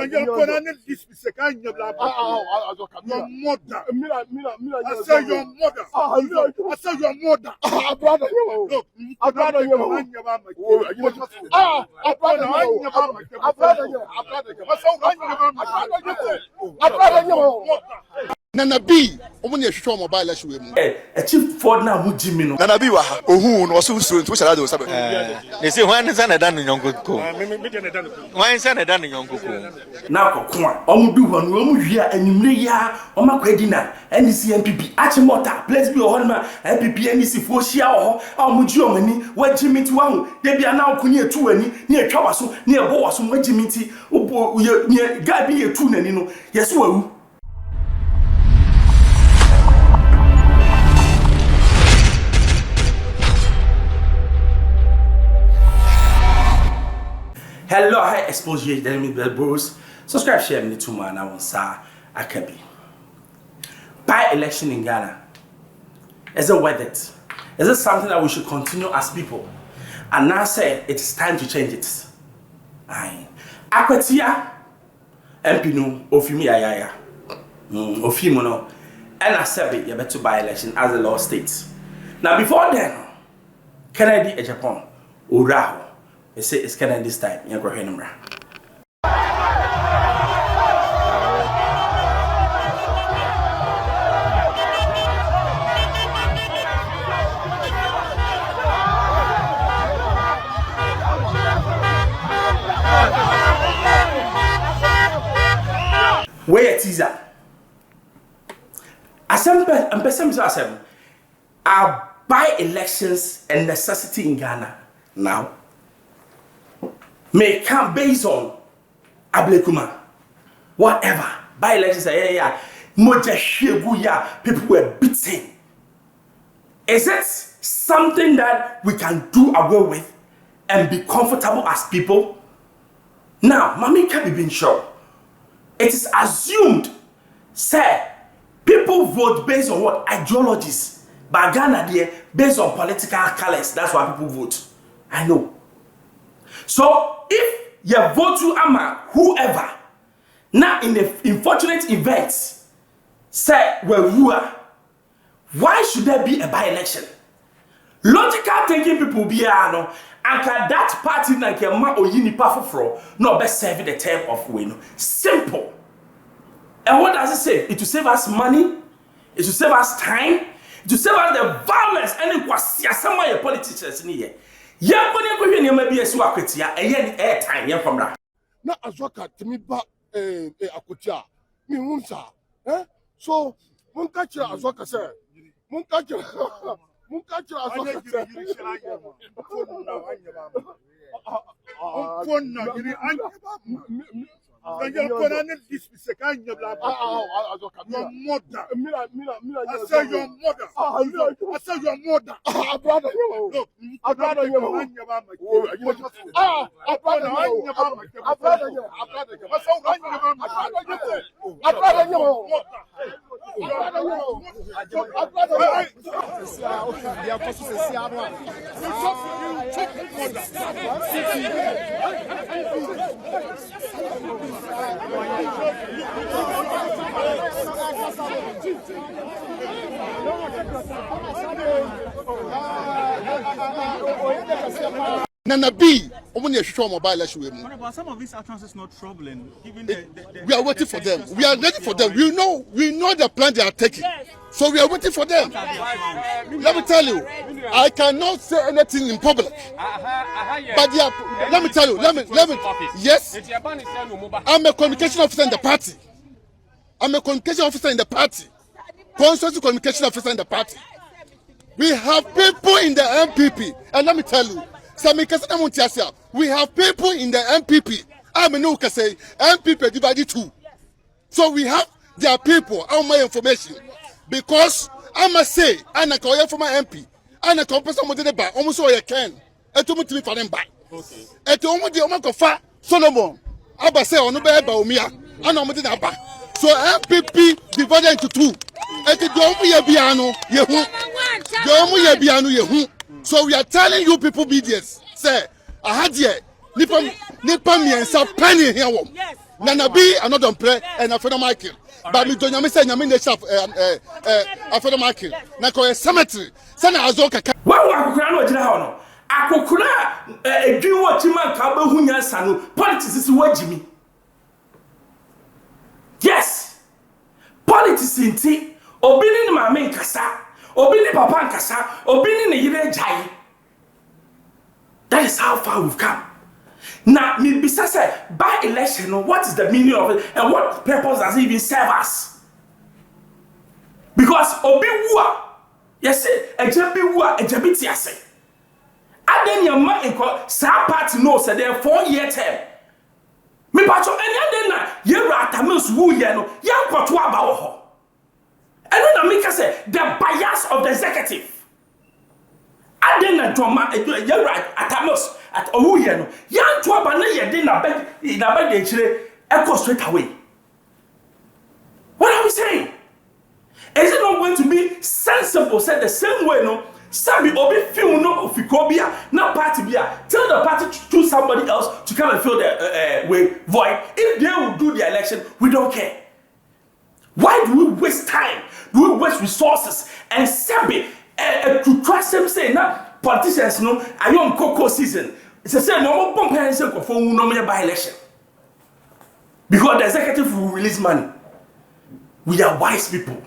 Your mother. I say your mother. I say your mother. Look, Nana B, omo ne hwehwe mobile la hwe mu. A chief Ford na mu Jimmy no. Nana B wa ha. Ohu no so so ntu shala de osabe. They say when is an edan nyonko ko. When is an edan nyonko ko. Na kokko a omo du ho no omo hwia animre ya omo akwadi na NDC MPP achimota place bi ho na MPP NDC fo hia ho omo ji omani wa Jimmy ti wa hu de bia na okunye etu ani ne etwa waso ne ebo waso wa Jimmy ti obo ye guy bi etu nani no yeso wawu. Hello, hi, Xposed, bros. Subscribe, share, me too, man. I want Sir Akabi. By-election in Ghana. Is it worth it? Is it something that we should continue as people? And now say it is time to change it. Aye. Akwatia, MP no, Ofimi ayaya. Ofimo no. And I said you better by-election as the law states. Now before then, Kennedy, Japan, Uraho. They say it's Canada this time. You're going to where it is at? Are by-elections a necessity in Ghana now? May come based on Ablekuma, whatever. By elections, people were beaten. Is it something that we can do away with and be comfortable as people? Now, Mami can't be being sure. It is assumed, say, people vote based on what ideologies. But Ghana, based on political colors, that's why people vote. I know. So if you vote to Ama, whoever, now in the unfortunate events, say why should there be a by-election? Logical thinking people be no, and can that party na kema oyini pafofro no best serve the term of win. Simple. And what does it say? It will save us money, it will save us time, it will save us the violence and it was somewhere politicians in here. Yeah, but you go here, maybe a Sh0cked ya, a time, yeah, from that. Na Sh0cked to me, but Akutia, me Munsa, eh? So, Munkacha Sh0cked said, Munkacha Sh0cked your mother. I say your mother. I say your mother. Look, Nana B, omo ne hwehwe mobile la hwe mu. But some of these actions is not troubling. We are waiting for them. We are ready for them. We know the plan they are taking. So we are waiting for them. Let me tell you, I cannot say anything in public. But let me tell you, let me. Yes, I'm a communication officer in the party. Constituency communication officer in the party. We have people in the MPP, and let me tell you, we have people in the MPP. I'm a say MPP divided two. So we have their people, all my information. Because I must say, I'm a call for my MP. I'm a company with the bar, almost all you can. And to me for them back. And to almost the Omaka Fa Solomon. I say on the bed by Omia, and I'm with the bar. So MPP divided into two. And the Domu Yabiano, Yehu. So we are telling you people, BDS, say, I had here, Nippon me and some penny here. Nana B another play and Afena Michael. But me don't say nyame na chef Afena Michael. Na ko cemetery. Say na Sh0cked. Wa akokura no gina ha no. Akokura edwin wo tima ka ba hu nyansa no. Politics is wajimi. Yes. Politics inti obi ni maame nkasa, obi ni papa nkasa, obi ni yire jai. That is how far we've come. Now, me besides by election, what is the meaning of it and what purpose does it even serve us? Because obi wua, yes, a jebi wua, a jebi tiase. And then your man equal sa party knows that they're 4-year term. Me pacho any then ye ratamus wu ye no yan kwatwa about ho. And then I make say the bias of the executive. And then a drama, you're right, at Amos, at Oyano, young to a banana, dinner bed in a bed, echo straight away. What are we saying? Is it not going to be sensible, said the same way, no? Sabi obi film no of Ficobia, not party beer. Tell the party to choose somebody else to come and fill the void. If they will do the election, we don't care. Why do we waste time? Do we waste resources? And Sabi, to trust them say now politicians no are you on cocoa season. It's a say no more pension for no by election. Because the executive will release money. We are wise people.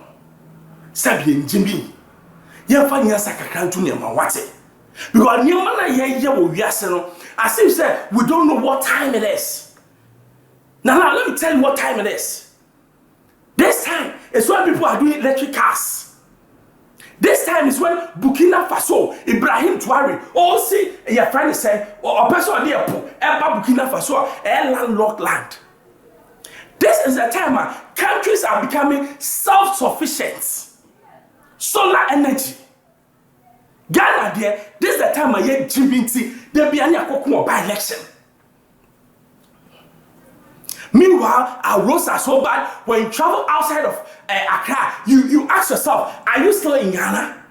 Sabi and Jimmy. You find yourself a country near my water. Because new man will be as if say we don't know what time it is. Now let me tell you what time it is. This time is when people are doing electric cars. This time is when Burkina Faso, Ibrahim Traoré, all see your friend say, or a person near Burkina Faso, a landlocked land. This is the time countries are becoming self-sufficient. Solar energy. Ghana there, this is the time I hear GBT, there be any by election. Meanwhile, our roads are so bad. When you travel outside of Accra, you ask yourself, are you still in Ghana?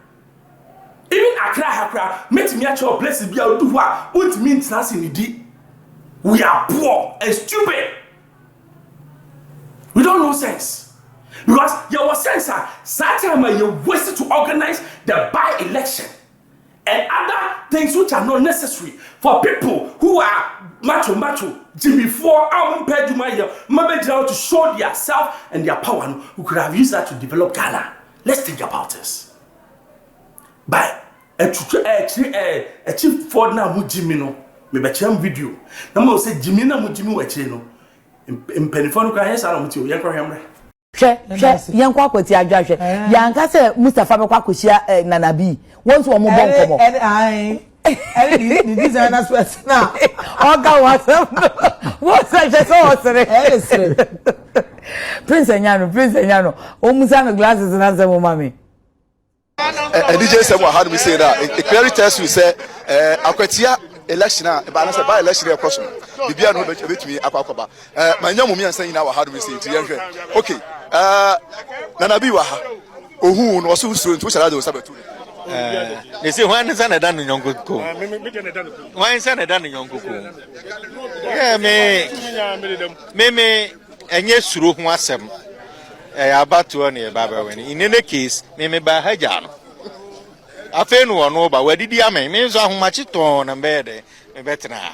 Even Accra, make me actual places be able to do what means nothing in the we are poor and stupid. We don't know sense. Because your sense that time you wasted to organize the by-election and other things which are not necessary for people who are macho before to show their self and their power who could have used that to develop Ghana. Let's think about this. By a chief for now Mujimino, maybe a video. Now say Jimina Mujimi Wachino in Penifonu Kahes are with you, Yanko. Young Quackity Adjusted. Yanka said Mustafa Kwakushia Nanabi. Once one more bomb. And I these are not sweats now. What's Prince Anyano, Omusano glasses and answer, mommy. And DJ said, well, how do we say that? It clearly tells you, say, Aquatia election, but I said by election across the beer no bet me Aquaba. My young woman saying now, how do we say it? Okay, Nanabiwa, who was so soon to Salado Sabato. They say, why is that done in young good cool? Why is that done in young good cool? Yeah, me, and yes, through 1 about 2 near Baba. In any case, me by Hajano. I feel no one over where did you means how much it on and bed, better now.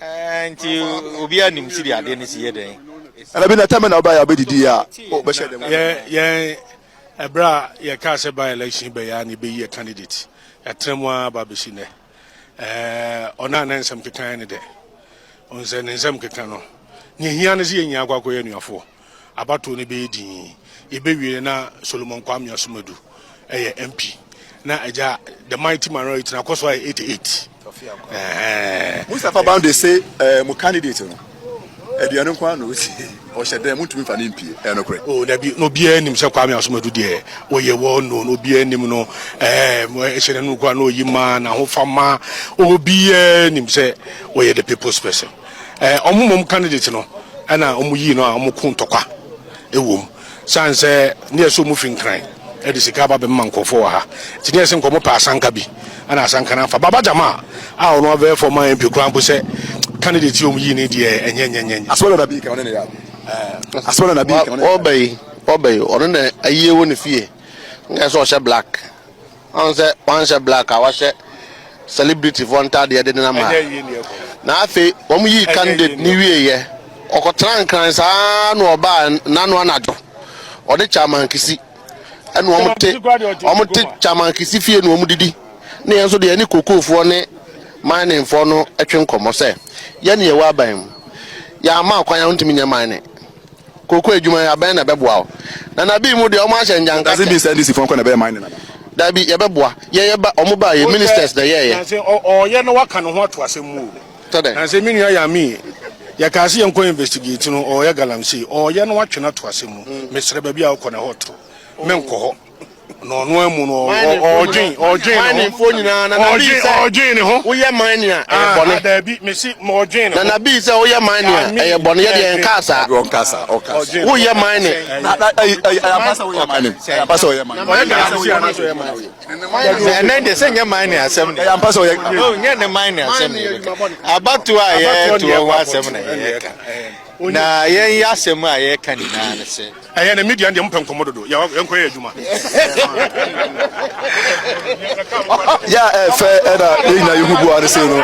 And you be an city, I didn't see a day. And I've been a time now by a bit, dear. Yeah, a bra, your castle by election by any be a candidate. A Tremwa Babishine. On an some candidate. On some Cacano. Nihianazi in Yagua in your four. About to be the baby na Solomon Kwame Sumedu, a MP. Na the mighty minority na cost 88. Mustafa Bound they say mo candidate no. Eduano kwa no o shede mo tumi fa na MP e no kure. Oh no bia nim se Kwame Sumedu de o ye wo no bia nim no mo e shede no kwa no yima na ho fama o bia nim se o ye the people's person. Omumom candidate no ana omuyi no amuku ntokwa ewom sanse ne so mu finkran e de sika ba be mankofo ha ti ne se nkomo pa asanka bi ana asanka na fa baba jama a ono be for man MP kran bo se candidate you yi ni de enyenyenyen aswala na bi ka wona ne ya aswala na bi ka wona obey on na aye woni fie nka so she black on se black a wa she celebrity volunteer de na ma na afi wo yi candidate ni wie ye okotran kran sa na oba nanu anajo ode chairman kisi enu omote chairman kisi fie nu omudidi na yenso de ani kokofo ne mining for no atwen komo se ye ne ye wa ban ya ma akwan ya ntimi nya mine koko adwuma ya ban na beboa na bi mu de o ma hye njanka se bi send this phone ko na be mine na da bi ye beboa ye ba omo ba ye ministers da ye na se o ye no waka no ho ato asem mu na se minu ya mi ya ka se yenko investigate no o ye galamsi o ye no watwe na to asem mu mesre ba bi a ko na hoto menko ho no no emu no ojin mining phone nyina na bi se ojin ne ho wo ye mining a e bone da bi mesi mo ojin na bi se wo ye mining a e bone ye de nkasa wo ye mining ya pasa wo ye mining ya pasa wo ye mining and then they say nye mining asem ya pasa wo ye no nye ne mining asem abatu a ye to wa asem na ye ka na ye asem a ye ka ni na ne se aye na media de mpem komododo ya enko ye adwuma ya fe era ina yuhubu ane se no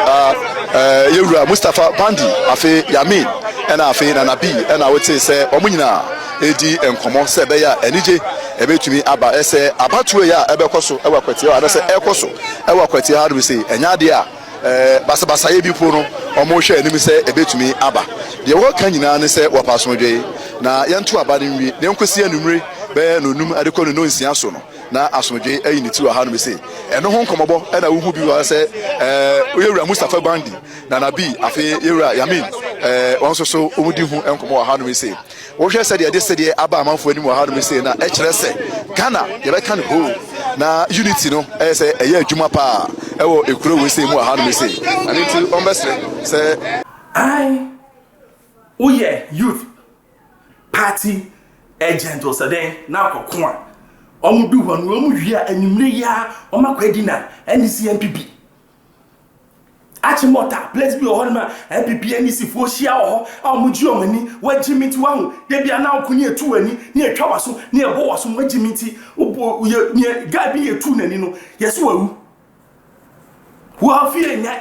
yewura Mustafa Bandi afi Yamin ena afi na Nabi ena wote se omunyina edi enkomo se be ya enije ebetumi aba ese abatuo ya ebekoso ewakwete ya ase ekoso ewakwete ya do se enyade a basa ye bi po no omo hwe anim se ebetumi aba de wo kan nyina ne se wapaso dwe na yentu aba ne nwie ne nkosi anumre be no num adekọ no nsia so no na asomdwe ayi ne ti wa ha no se eno ho nkomobo na wuhu bi wa se yewura Mustafa Bandi na Nabi afi yewura Yamin wonso so omudi hu enkomo wa ha no se wo hwe se de aba amanfo anim wa ha no se na e kire se Ghana ye be kan ho na unity no se eye adwuma pa ewo ekuro we se mu wa ha no se ani ti ombesre se youth party agent or then na kokon omudu honu omuhia animre ya omakwadi na NDC MPP achimota place bi ohonma MPP NDC fo hia ho omuji omani wajimiti wahu de bia na okunye etu ani ne etwa waso ne ebo waso wajimiti obo ye gabi etu nani no yeso wawu wo afie nya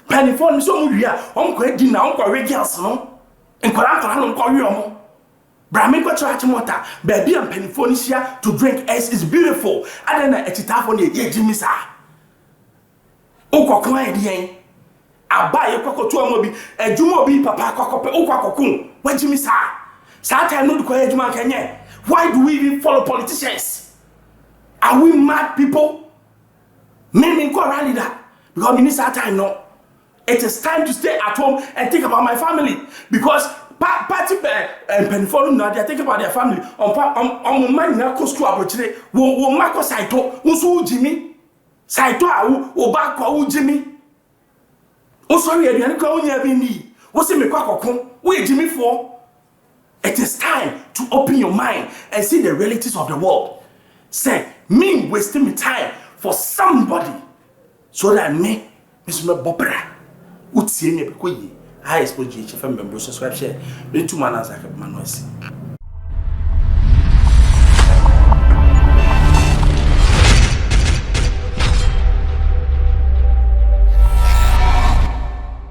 panifon so omuhia omkwadi na omkwawegi aso enkwara no nkwawe omo Brahmin ko church mota baby and penifonicia to drink ice is beautiful adena etitafo na ye jimisa ukokon edien abaye kokoto amobi adwuma obi papa kokope ukokokun wajimisa sa time no ko adwuma kenye. Why do we even follow politicians? Are we mad people? Me ko rally that because me need time no. It is time to stay at home and think about my family because party and penfolum now they think about their family on man na ko school abochire wo mako saito wo jimi saito awu oba kwa wo jimi o sorry aduane kwa wo nya bi ni wo se me kwa kokon wo jimi for. It is time to open your mind and see the realities of the world. Say me wasting my time for somebody so that me Mr. Bopera utie me ko yi. Xposed GH FM member subscribe share. Me too man as I can